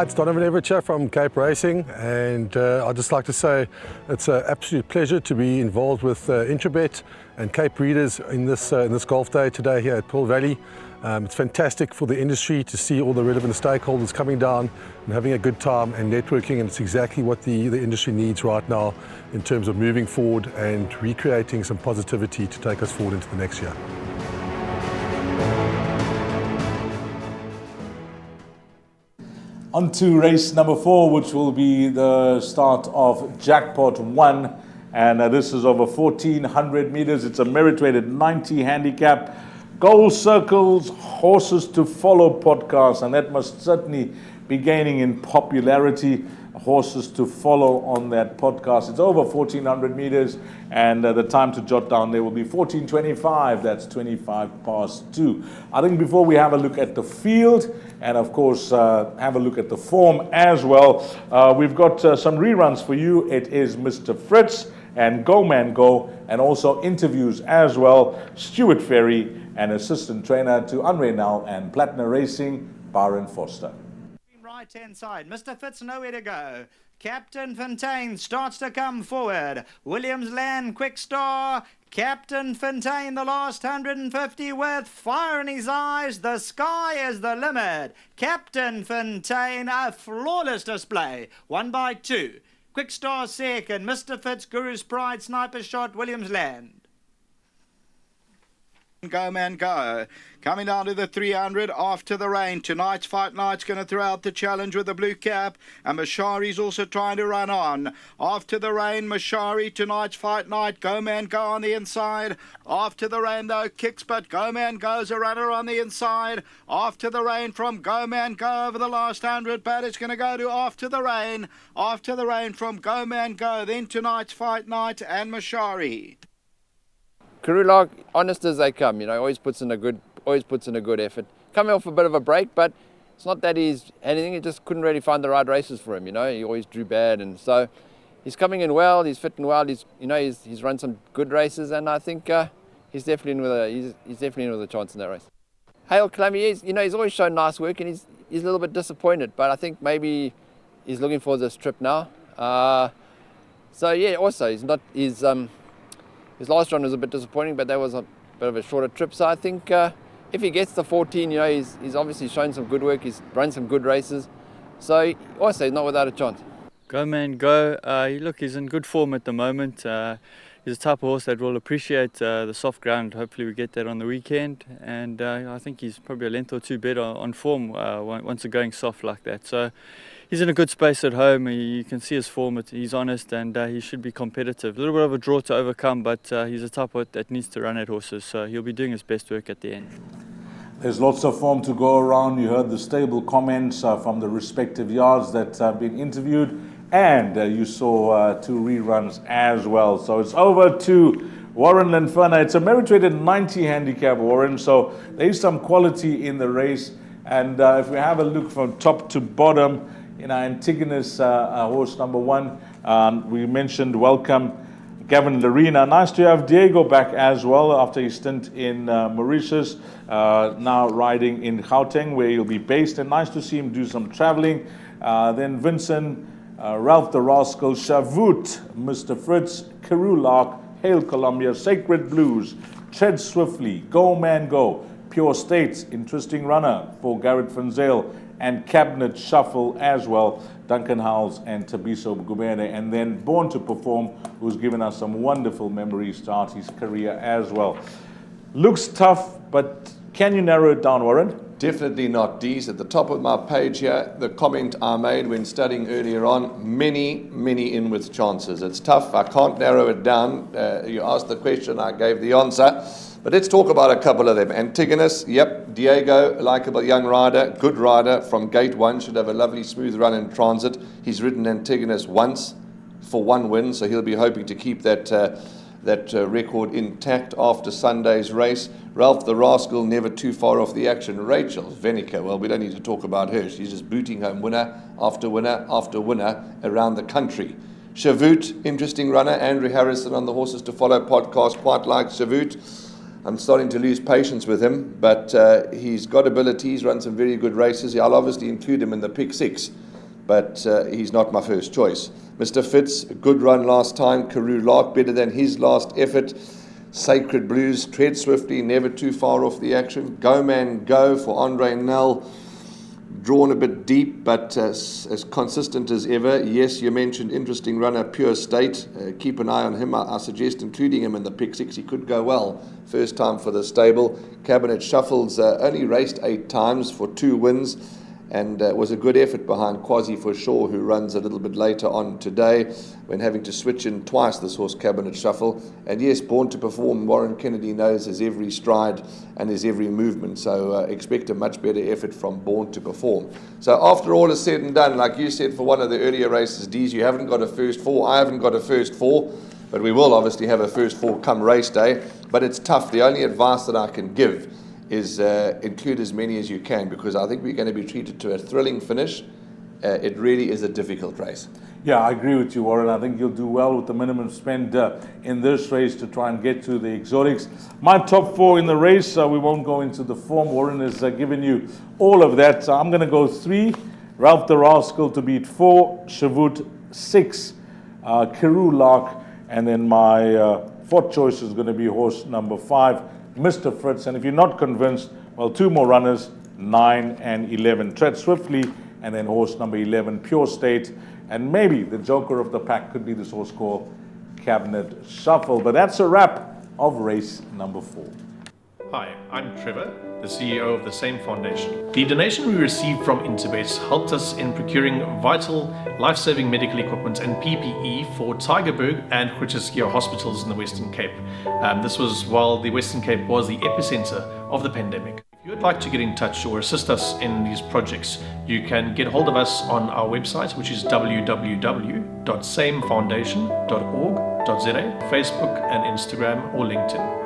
It's Donovan Everett from Cape Racing, and I'd just like to say it's an absolute pleasure to be involved with Interbet and Cape readers in this golf day today here at Pearl Valley. It's fantastic for the industry to see all the relevant stakeholders coming down and having a good time and networking, and it's exactly what the industry needs right now in terms of moving forward and recreating some positivity to take us forward into the next year. On to race number 4, which will be the start of Jackpot 1. And this is over 1,400 meters. It's a merit-rated 90 handicap. Gold Circle's Horses to Follow podcast, and that must certainly be gaining in popularity. Horses to Follow on that podcast. It's over 1,400 meters, and the time to jot down there will be 14:25. That's 25 past 2. I think before we have a look at the field, and of course have a look at the form as well, we've got some reruns for you. It is Mr. FITZ and Go Man Go, and also interviews as well. Stuart Ferry and assistant trainer to Unreal and Platinum Racing, Byron Foster. Right-hand side, Mr. FITZ nowhere to go. Captain Fontaine starts to come forward. Williams Land, quick star. Captain Fontaine, the last 150 with fire in his eyes. The sky is the limit. Captain Fontaine, a flawless display. 1 by 2. Quick star second. Mr. FITZ, Guru's Pride, sniper shot, Williams Land. Go Man Go. Coming down to the 300 after the rain. Tonight's Fight Night's going to throw out the challenge with the blue cap. And Mashari's also trying to run on. After the rain, Mashari, tonight's Fight Night. Go Man Go on the inside. After the rain, though, kicks, but Go Man Go's a runner on the inside. After the rain from Go Man Go over the last 100, but it's going to go to After the Rain. After the rain from Go Man Go. Then tonight's Fight Night and Mashari. KAROO LARK, honest as they come, always puts in a good effort. Coming off a bit of a break, but it's not that he's anything. He just couldn't really find the right races for him. He always drew bad, and so he's coming in well. He's fitting well. He's run some good races, and I think he's definitely in with a chance in that race. Hale Clammy, he's always shown nice work, and he's a little bit disappointed, but I think maybe he's looking for this trip now. So yeah, also his last run was a bit disappointing, but that was a bit of a shorter trip. So I think if he gets to 14, he's obviously shown some good work. He's run some good races. So also he's not without a chance. Go Man Go. He's in good form at the moment. He's a type of horse that will appreciate the soft ground. Hopefully we get that on the weekend. And I think he's probably a length or two better on form once they're going soft like that. So he's in a good space at home. You can see his form. He's honest, and he should be competitive. A little bit of a draw to overcome, but he's a type that needs to run at horses, so he'll be doing his best work at the end. There's lots of form to go around. You heard the stable comments from the respective yards that have been interviewed, and you saw 2 reruns as well. So it's over to Warren Linfana. It's a merit-rated 90 handicap, Warren, so there's some quality in the race. And if we have a look from top to bottom, Antigonus, horse number 1. We mentioned welcome Gavin Larena. Nice to have Diego back as well after his stint in Mauritius. Now riding in Gauteng, where he'll be based. And nice to see him do some traveling. Then Vincent, Ralph the Rascal, Shavut, Mr. FITZ, KAROO LARK, Hail Columbia, Sacred Blues, Tread Swiftly, Go Man Go, Pure States, interesting runner for Garrett Van Zyl, and Cabinet Shuffle as well, Duncan Howells and Tabiso Gumere. And then Born to Perform, who's given us some wonderful memories throughout his career as well. Looks tough, but can you narrow it down, Warren? Definitely not. D's at the top of my page here. The comment I made when studying earlier on, many in with chances. It's tough. I can't narrow it down. You asked the question, I gave the answer. But let's talk about a couple of them. Antigonus, yep. Diego, likeable young rider, good rider from gate 1, should have a lovely smooth run in transit. He's ridden Antigonus once for 1 win, so he'll be hoping to keep that record intact after Sunday's race. Ralph the Rascal, never too far off the action. Rachel Venica, well, we don't need to talk about her. She's just booting home winner after winner after winner around the country. Shavut, interesting runner. Andrew Harrison on the Horses to Follow podcast quite likes Shavut. I'm starting to lose patience with him, but he's got ability. He's run some very good races. I'll obviously include him in the pick 6. but he's not my first choice. Mr. FITZ, a good run last time. KAROO LARK, better than his last effort. Sacred Blues, tread swiftly, never too far off the action. Go Man Go for Andre Nel, drawn a bit deep, but as consistent as ever. Yes, you mentioned interesting runner, Pure State. Keep an eye on him. I suggest including him in the pick 6. He could go well. First time for the stable. Cabinet Shuffles only raced 8 times for 2 wins, and was a good effort behind Quasi for sure, who runs a little bit later on today when having to switch in twice this horse Cabinet Shuffle. And yes, Born to Perform, Warren Kennedy knows his every stride and his every movement, so expect a much better effort from Born to Perform. So after all is said and done, like you said for one of the earlier races, Dees, you haven't got a first 4, I haven't got a first 4, but we will obviously have a first 4 come race day. But it's tough. The only advice that I can give is include as many as you can, because I think we're going to be treated to a thrilling finish. It really is a difficult race. Yeah, I agree with you, Warren. I think you'll do well with the minimum spend in this race to try and get to the exotics. My top 4 in the race, we won't go into the form. Warren has given you all of that. So I'm going to go 3, Ralph the Rascal to beat 4, Shavut 6, KAROO LARK, and then my 4th choice is going to be horse number 5, Mr. FITZ. And if you're not convinced, well, 2 more runners, 9 and 11. Tread Swiftly, and then horse number 11, Pure State. And maybe the joker of the pack could be this horse called Cabinet Shuffle. But that's a wrap of race number 4. Hi, I'm Trevor, the CEO of the same foundation. The donation we received from Interbet helped us in procuring vital, life-saving medical equipment and PPE for Tygerberg and Groote hospitals in the Western Cape. This was while the Western Cape was the epicenter of the pandemic. If you would like to get in touch or assist us in these projects, you can get hold of us on our website, which is www.samefoundation.org.za, Facebook and Instagram or LinkedIn.